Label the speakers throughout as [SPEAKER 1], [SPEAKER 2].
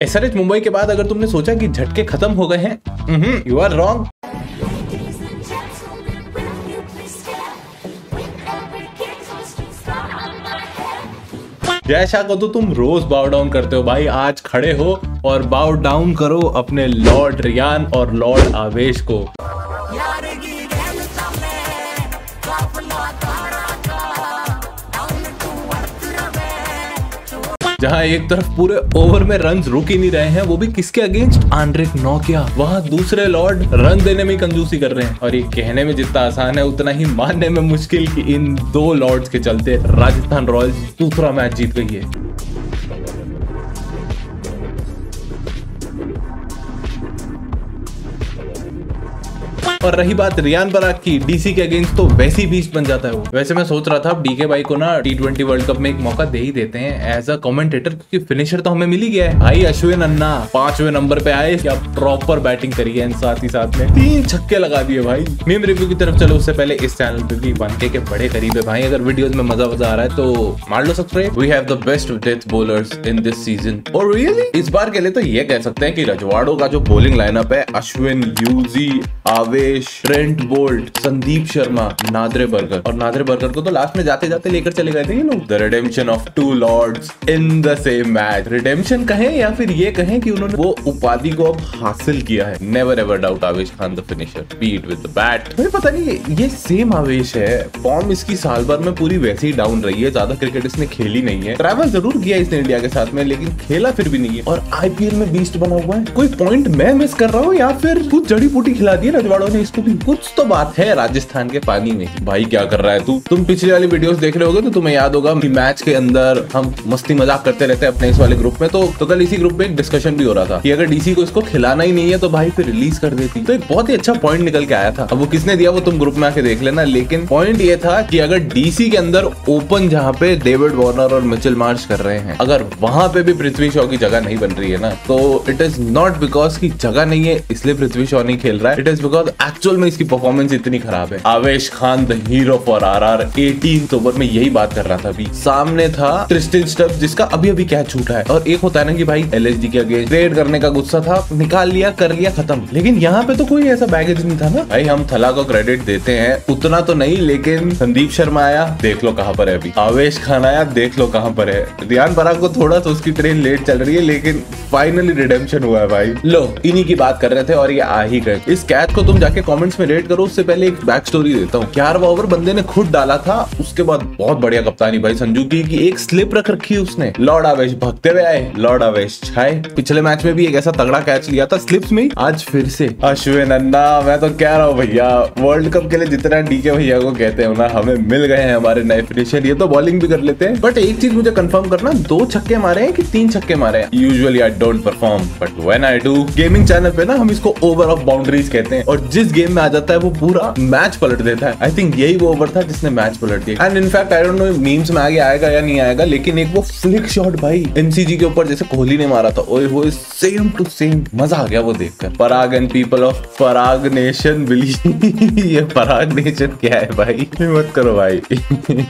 [SPEAKER 1] SRH Mumbai के बाद अगर तुमने सोचा कि झटके खत्म हो गए हैं, यू आर रॉन्ग। जैसा को तो तुम रोज बाउ डाउन करते हो भाई, आज खड़े हो और बाउ डाउन करो अपने लॉर्ड रियान और लॉर्ड आवेश को। जहां एक तरफ पूरे ओवर में रन्स रुक ही नहीं रहे हैं, वो भी किसके अगेंस्ट? आंद्रिक नोकिया। वहां दूसरे लॉर्ड रन देने में कंजूसी कर रहे हैं, और ये कहने में जितना आसान है उतना ही मानने में मुश्किल कि इन दो लॉर्ड्स के चलते राजस्थान रॉयल्स दूसरा मैच जीत गई है। और रही बात रियान पराग की, डीसी के अगेंस्ट तो वैसी बीस्ट बन जाता है वो। वैसे मैं सोच रहा था अब डीके भाई को ना T20 वर्ल्ड कप में एक मौका दे ही देते हैं एज अ कमेंटेटर, क्योंकि फिनिशर तो हमें मिल ही गया है। भाई अश्विन अन्ना 5वें नंबर पे आए, क्या प्रॉपर बैटिंग करी है, साथ ही साथ में 3 छक्के लगा दिए भाई। मीम रिव्यू की तरफ चलो उससे पहले इस चैनल पे भी 1K के बड़े करीब है भाई। अगर वीडियोस में मजा आ रहा है तो मार लो subscribe. We have the best death bowlers in this season. और रियली इस बार के लिए तो ये कह सकते हैं कि रजवाड़ों का जो बॉलिंग लाइनअप है, Ashwin, Yuzi, Avesh, Trent Boult, Sandeep Sharma, Nandre Burger, और नादरे बर्गर को तो लास्ट में जाते जाते लेकर चले गए थे ये लोग। The redemption of 2 Lord's in the same match. Redemption कहें या फिर ये कहें कि उन्होंने वो उपाधि को अब हासिल किया है। नेवर एवर डाउट आवेश Khan the finisher, beat with the bat. मुझे पता नहीं ये सेम आवेश है, फॉर्म इसकी साल भर में पूरी वैसे ही डाउन रही है, ज्यादा क्रिकेट इसने खेली नहीं है। ट्रैवल जरूर किया इसने इंडिया के साथ में, लेकिन खेला फिर भी नहीं है, और आईपीएल में बीस्ट बना हुआ है। कोई पॉइंट मैं मिस कर रहा हूँ या फिर कुछ जड़ी बूटी खिला दी रजवाड़ों ने इसको भी? कुछ तो बात है राजस्थान के पानी में। भाई क्या कर रहा है तू? तुम पिछली वाली वीडियोस देख रहे होगे तो तुम्हें याद होगा कि मैच के अंदर हम मस्ती मजाक करते रहते हैं अपने इस वाले ग्रुप में। तो कल इसी ग्रुप में एक डिस्कशन भी हो रहा था कि अगर डीसी को इसको खिलाना ही नहीं है तो भाई फिर रिलीज कर देती। तो एक बहुत ही अच्छा पॉइंट निकल के आया था। अब वो किसने दिया वो तुम ग्रुप में आके देख लेना, लेकिन पॉइंट ये था कि अगर डीसी के अंदर ओपन जहां पे डेविड वार्नर और मिचेल मार्श कर रहे हैं, अगर वहां पे भी पृथ्वी शॉ की जगह नहीं बन रही है ना, तो इट इज नॉट बिकॉज की जगह नहीं है इसलिए पृथ्वी शॉ नहीं खेल रहा है। इट इज बिकॉज एक्चुअल में इसकी परफॉर्मेंस इतनी खराब है। आवेश Khan the hero for RR 18 over में यही बात कर रहा था। अभी सामने था ट्रिस्टन स्टब्स जिसका अभी अभी कैच छूटा है, और एक होता है ना कि भाई एलएसडी के अगेंस्ट ट्रेड करने का गुस्सा था, निकाल लिया, कर लिया, खत्म। लेकिन यहाँ पे तो कोई ऐसा बैगेज नहीं था ना भाई। हम थला को क्रेडिट देते हैं, उतना तो नहीं, लेकिन संदीप शर्मा आया, देख लो कहां पर है अभी। आवेश खान आया, देख लो कहां पर है। रियान पराग को थोड़ा सा उसकी ट्रेन लेट चल रही है, लेकिन फाइनली रिडेम्पशन हुआ है भाई। लो इन्हीं की बात कर रहे थे और ये आ ही गए। इस कैच को तुम जाके कमेंट्स में रेट करो, उससे पहले एक बैक स्टोरी देता हूँ। 11वां ओवर बंदे ने खुद डाला था, उसके बाद बहुत बढ़िया कप्तानी भाई संजू की एक स्लिप रख रखी उसने। लॉर्ड आवेश भागते हुए आए, लॉर्ड आवेश छाए। पिछले मैच में भी एक ऐसा तगड़ा कैच लिया था स्लिप्स में, आज फिर से अश्विन अन्ना। मैं तो कह रहा हूँ भैया, वर्ल्ड कप के लिए जितना डीके भैया को कहते हैं ना, हमें मिल गए हैं हमारे नए फिनिशर। ये तो बॉलिंग भी कर लेते हैं, बट एक चीज मुझे कंफर्म करना, 2 छक्के मारे हैं कि 3 छक्के मारे हैं? Usually I don't perform, but when I do, gaming channel पे ना हम इसको ओवर ऑफ बाउंड्रीज कहते हैं, और जिस गेम में आ जाता है वो पूरा मैच पलट देता है। आई थिंक यही वो ओवर था जिसने मैच पलट दिया। And in fact I don't know memes में आगे आएगा या नहीं आएगा, लेकिन एक वो फ्लिक शॉट भाई एमसीजी के ऊपर जैसे कोहली ने मारा था, ओए होए सेम टू सेम, मजा आ गया वो देखकर। Parag and people of Parag nation believe. ये पराग नेशन क्या है भाई? मत करो भाई।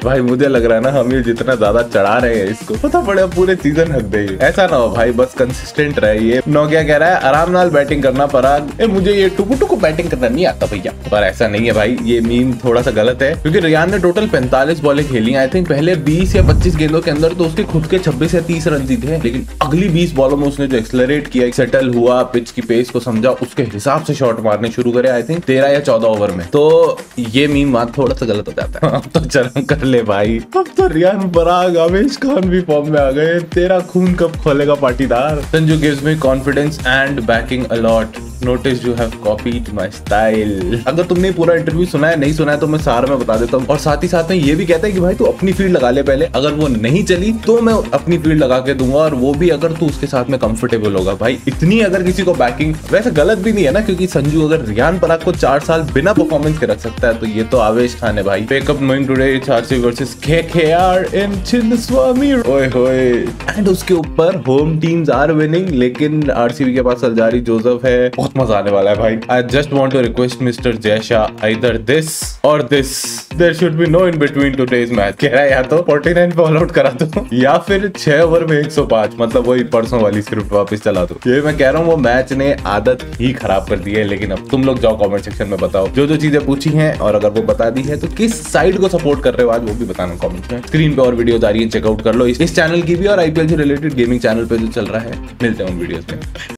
[SPEAKER 1] भाई मुझे लग रहा है ना हम ये जितना ज्यादा चढ़ा रहे हैं इसको, पता पड़े पूरे सीजन हक दे। ऐसा ना हो भाई, बस कंसिस्टेंट रहे। ये नोकिया कह रहा है आराम नाल बैटिंग करना पराग, मुझे ये टुकु टुकु बैटिंग करना नहीं आता भैया, पर ऐसा नहीं है भाई। ये मीम थोड़ा सा गलत है, क्योंकि रियान ने टोटल 45 बॉलें खेली। आई थिंक पहले 20 या 25 गेंदों के अंदर तो उसके खुद के 26 या 30 रन थे, लेकिन अगली 20 बॉलों में उसने जो एक्सेलरेट किया, सेटल हुआ, पिच की पेस को समझा, उसके हिसाब से शॉट मारने शुरू करे। आई थिंक 13 या 14 ओवर में। तो ये मीम बात थोड़ा सा गलत हो जाता है। अब तो चरम कर ले भाई, अब तो रियान पराग, आवेश खान भी फॉर्म में आ गए। तेरा खून कब खोलेगा Patidar? Sanju gives me confidence and backing a lot. Notice you have copied my style. अगर तुमने पूरा इंटरव्यू सुना है, नहीं सुना है तो मैं सार में बता देता हूँ। और साथ ही साथ में ये भी कहता है कि भाई तू अपनी फील्ड लगा ले पहले, अगर वो नहीं चली तो मैं अपनी फील्ड लगा के दूंगा, और वो भी अगर तू उसके साथ में कंफर्टेबल होगा। भाई इतनी अगर किसी को बैकिंग, वैसे गलत भी नहीं है ना, क्योंकि संजू अगर रियान पराग को 4 साल बिना परफॉर्मेंस के रख सकता है तो ये तो आवेश खान है भाई। Pickup knowing today RCB versus KKR in Chinnaswamy, ओए होए। एंड उसके ऊपर होम टीम्स आर विनिंग, लेकिन आरसीबी के पास अल्जारी जोसेफ है, बहुत मजा आने वाला है भाई। I just want to request mister Jay Shah, either this और this, there should be no in between today's match. कह रहा है या तो 49 पे ऑल आउट करा दो या फिर 6 ओवर में 105, मतलब वही परसों वाली स्क्रिप्ट वापस चला दो। ये मैं कह रहा हूँ, वो मैच ने आदत ही खराब कर दी है। लेकिन अब तुम लोग जाओ कमेंट सेक्शन में बताओ जो जो चीजें पूछी हैं, और अगर वो बता दी है तो किस साइड को सपोर्ट कर रहे हो आज, वो भी बताना कमेंट में। स्क्रीन पे और वीडियोस आ रही है, चेकआउट कर लो इस चैनल की भी और आईपीएल से रिलेटेड गेमिंग चैनल पे जो चल रहा है। मिलते हैं उन वीडियोस में।